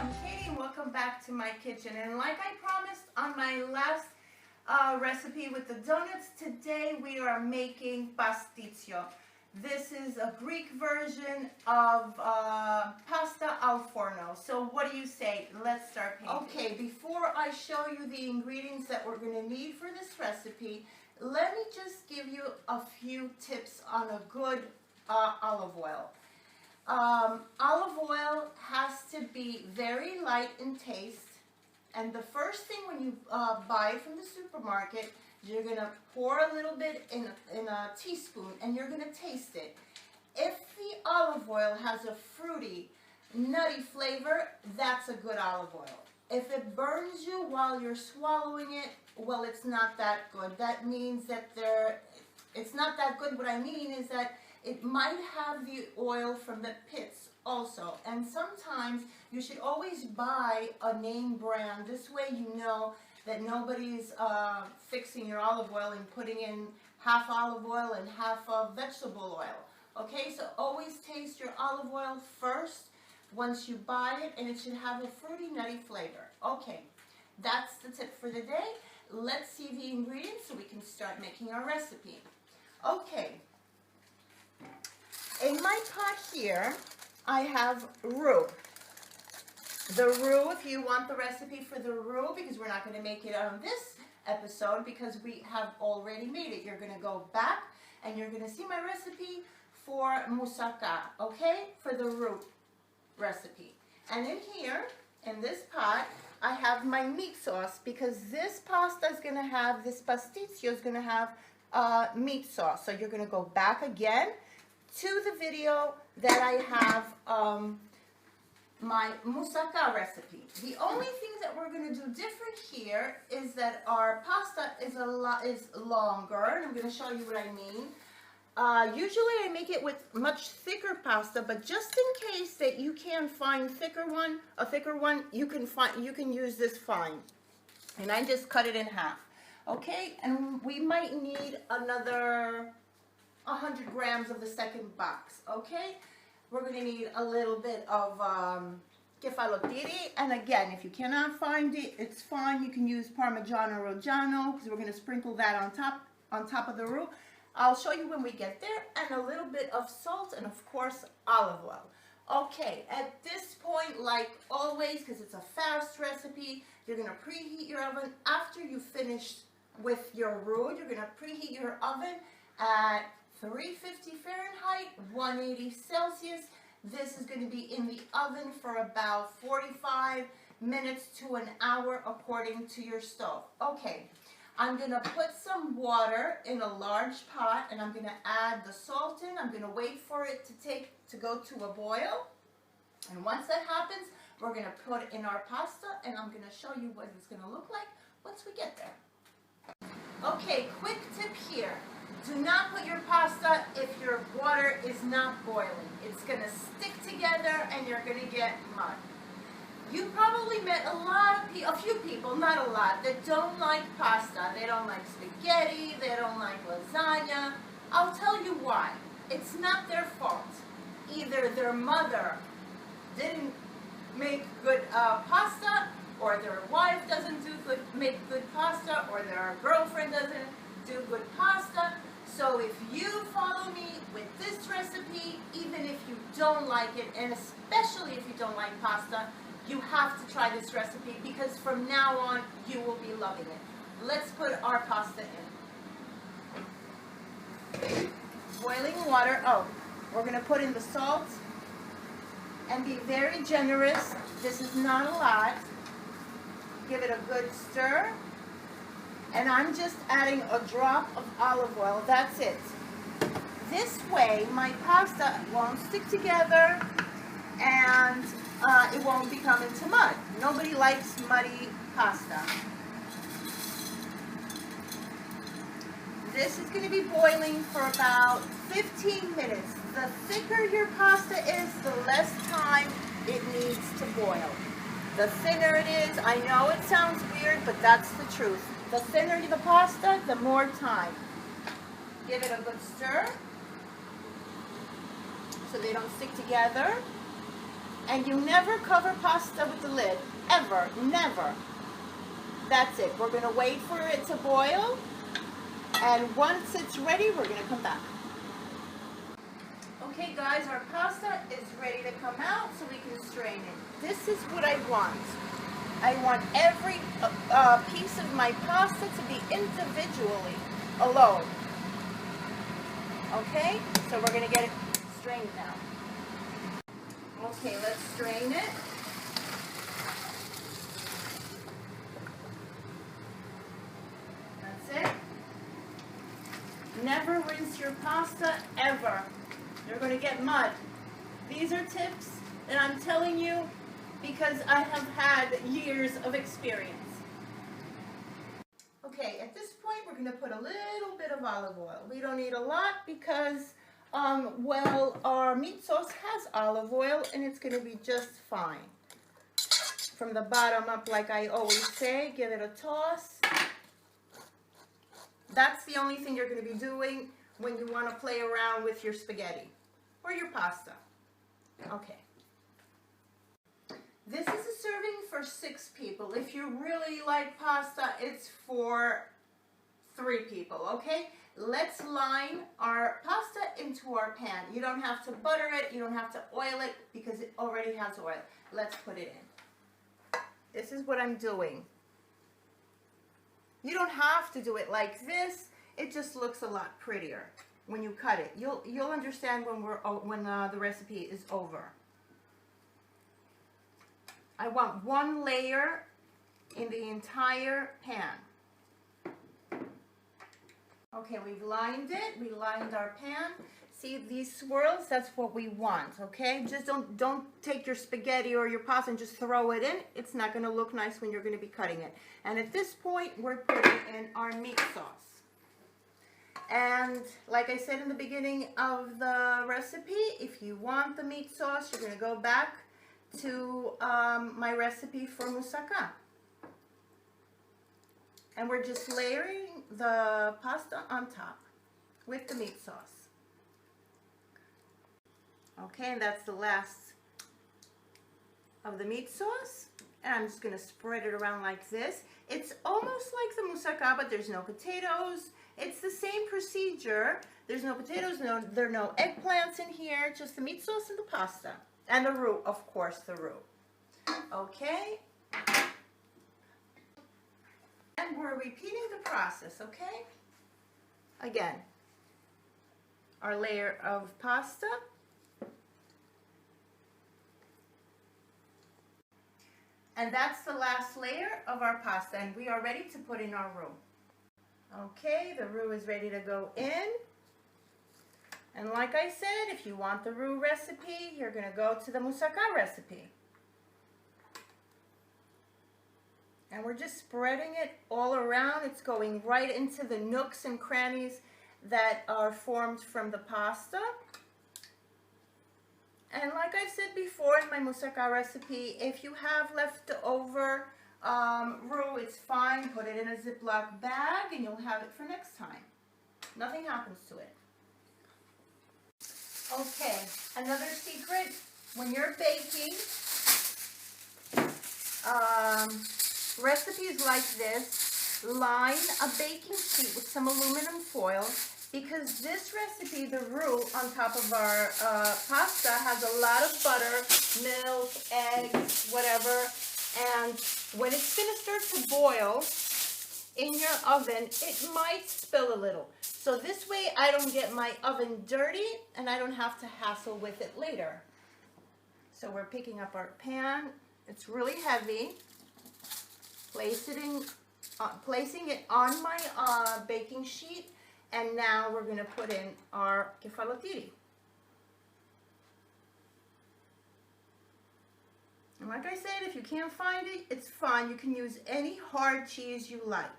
I'm Katie and welcome back to my kitchen. And like I promised on my last recipe with the donuts, today we are making pastitsio. This is a Greek version of pasta al forno. So what do you say? Let's start painting. Okay, before I show you the ingredients that we're going to need for this recipe, let me just give you a few tips on a good olive oil. Olive oil has to be very light in taste, and the first thing when you buy it from the supermarket, you're going to pour a little bit in a teaspoon and you're going to taste it. If the olive oil has a fruity, nutty flavor, that's a good olive oil. If it burns you while you're swallowing it, well, it's not that good. That means that it's not that good. What I mean is that it might have the oil from the pits also. And sometimes you should always buy a name brand. This way you know that nobody's fixing your olive oil and putting in half olive oil and half of vegetable oil. Okay, so always taste your olive oil first once you buy it, and it should have a fruity, nutty flavor. Okay, that's the tip for the day. Let's see the ingredients so we can start making our recipe. Okay. In my pot here, I have roux. The roux, if you want the recipe for the roux, because we're not going to make it on this episode because we have already made it. You're going to go back and you're going to see my recipe for mousaka, okay, for the roux recipe. And in here, in this pot, I have my meat sauce because this pasta is going to have, this pastitsio is going to have meat sauce. So you're going to go back again to the video that I have my mousaka recipe. The only thing that we're going to do different here is that our pasta is longer, and I'm going to show you what I mean. Usually I make it with much thicker pasta, but just in case that you can't find a thicker one, you can use this fine. And I just cut it in half. Okay, and we might need another 100 grams of the second box. Okay, we're going to need a little bit of kefalotiri, and again, if you cannot find it, it's fine. You can use Parmigiano Reggiano because we're going to sprinkle that on top of the roux. I'll show you when we get there, and a little bit of salt, and of course olive oil. Okay, at this point, like always, because it's a fast recipe, you're going to preheat your oven. After you finish with your roux, you're going to preheat your oven at 350 Fahrenheit, 180 Celsius. This is going to be in the oven for about 45 minutes to an hour according to your stove. Okay, I'm going to put some water in a large pot and I'm going to add the salt in. I'm going to wait for it to go to a boil. And once that happens, we're going to put in our pasta and I'm going to show you what it's going to look like once we get there. Okay, quick tip here. Do not put your pasta if your water is not boiling. It's going to stick together and you're going to get mud. You probably met a few people, not a lot, that don't like pasta. They don't like spaghetti, they don't like lasagna. I'll tell you why. It's not their fault. Either their mother didn't make good pasta, or their wife doesn't make good pasta, or their girlfriend doesn't do good pasta. So if you follow me with this recipe, even if you don't like it, and especially if you don't like pasta, you have to try this recipe because from now on you will be loving it. Let's put our pasta in. Boiling water. Oh, we're going to put in the salt and be very generous. This is not a lot. Give it a good stir. And I'm just adding a drop of olive oil. That's it. This way, my pasta won't stick together and it won't become into mud. Nobody likes muddy pasta. This is going to be boiling for about 15 minutes. The thicker your pasta is, the less time it needs to boil. The thinner it is, I know it sounds weird, but that's the truth. The thinner the pasta, the more time. Give it a good stir so they don't stick together. And you never cover pasta with the lid, ever, never. That's it. We're going to wait for it to boil, and once it's ready, we're going to come back. Okay guys, our pasta is ready to come out so we can strain it. This is what I want. I want every piece of my pasta to be individually alone. Okay, so we're going to get it strained now. Okay, let's strain it. That's it. Never rinse your pasta, ever. You're going to get mud. These are tips that I'm telling you because I have had years of experience. Okay, at this point we're going to put a little bit of olive oil. We don't need a lot because, well, our meat sauce has olive oil and it's going to be just fine. From the bottom up, like I always say, give it a toss. That's the only thing you're going to be doing when you want to play around with your spaghetti or your pasta. Okay. This is a serving for 6 people. If you really like pasta, it's for 3 people, okay? Let's line our pasta into our pan. You don't have to butter it, you don't have to oil it because it already has oil. Let's put it in. This is what I'm doing. You don't have to do it like this. It just looks a lot prettier when you cut it. You'll understand when the recipe is over. I want 1 layer in the entire pan. Okay, we've lined it. We lined our pan. See these swirls? That's what we want, okay? Just don't take your spaghetti or your pasta and just throw it in. It's not going to look nice when you're going to be cutting it. And at this point, we're putting in our meat sauce. And like I said in the beginning of the recipe, if you want the meat sauce, you're going to go back to my recipe for mousaka. And we're just layering the pasta on top with the meat sauce. Okay, and that's the last of the meat sauce. And I'm just going to spread it around like this. It's almost like the mousaka, but there's no potatoes. It's the same procedure. There's no potatoes, there are no eggplants in here, just the meat sauce and the pasta. And the roux, of course, the roux. Okay. And we're repeating the process, okay? Again, our layer of pasta. And that's the last layer of our pasta, and we are ready to put in our roux. Okay, the roux is ready to go in. And like I said, if you want the roux recipe, you're going to go to the mousaka recipe. And we're just spreading it all around. It's going right into the nooks and crannies that are formed from the pasta. And like I said before in my mousaka recipe, if you have leftover roux, it's fine. Put it in a Ziploc bag and you'll have it for next time. Nothing happens to it. Okay, another secret, when you're baking recipes like this, line a baking sheet with some aluminum foil, because this recipe, the roux on top of our pasta, has a lot of butter, milk, eggs, whatever, and when it's going to start to boil in your oven, it might spill a little. So this way I don't get my oven dirty and I don't have to hassle with it later. So we're picking up our pan. It's really heavy. Placing it on my baking sheet, and now we're going to put in our kefalotiri. And like I said, if you can't find it, it's fine. You can use any hard cheese you like.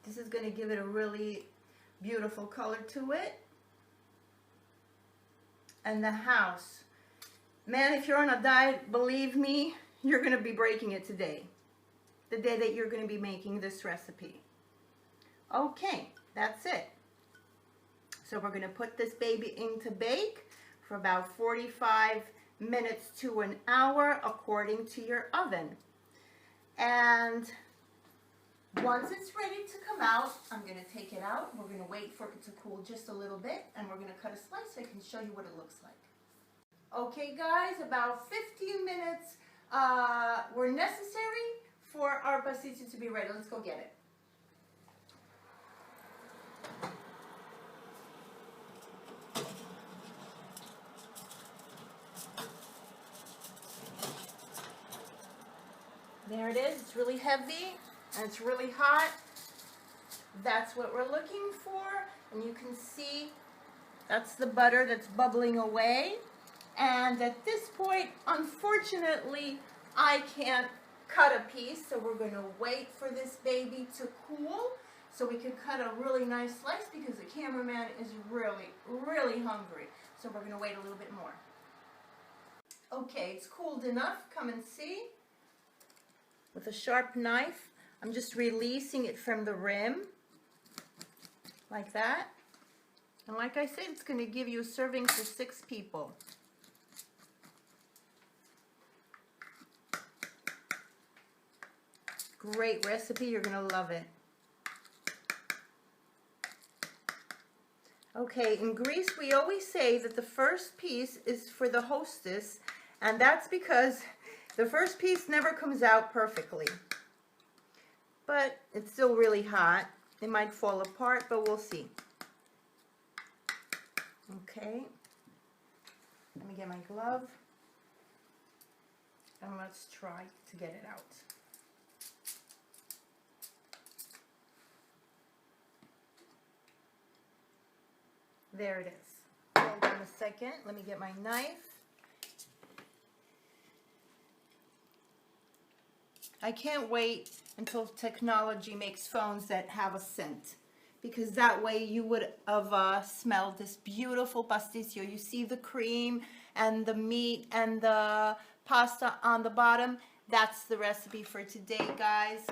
This is going to give it a really beautiful color to it. And the house. Man, if you're on a diet, believe me, you're going to be breaking it today. The day that you're going to be making this recipe. Okay, that's it. So we're going to put this baby in to bake for about 45 minutes to an hour according to your oven. And once it's ready to come out, I'm going to take it out. We're going to wait for it to cool just a little bit, and we're going to cut a slice so I can show you what it looks like. Okay guys, about 15 minutes were necessary for our pastitsio to be ready. Let's go get it. There it is. It's really heavy and it's really hot. That's what we're looking for. And you can see that's the butter that's bubbling away. And at this point, unfortunately, I can't cut a piece. So we're going to wait for this baby to cool so we can cut a really nice slice because the cameraman is really, really hungry. So we're going to wait a little bit more. Okay, it's cooled enough. Come and see. With a sharp knife, I'm just releasing it from the rim, like that. And like I said, it's going to give you a serving for 6 people. Great recipe, you're going to love it. Okay, in Greece we always say that the first piece is for the hostess, and that's because the first piece never comes out perfectly, but it's still really hot. It might fall apart, but we'll see. Okay, let me get my glove, and let's try to get it out. There it is. Hold on a second. Let me get my knife. I can't wait until technology makes phones that have a scent, because that way you would have smelled this beautiful pastitsio. You see the cream and the meat and the pasta on the bottom. That's the recipe for today, guys.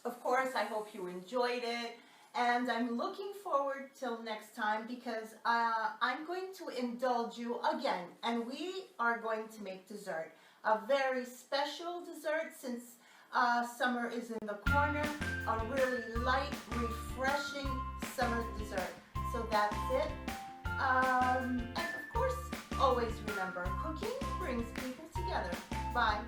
Of course, I hope you enjoyed it. And I'm looking forward till next time because I'm going to indulge you again. And we are going to make dessert. A very special dessert since summer is in the corner. A really light, refreshing summer dessert. So that's it. And of course, always remember, cooking brings people together. Bye.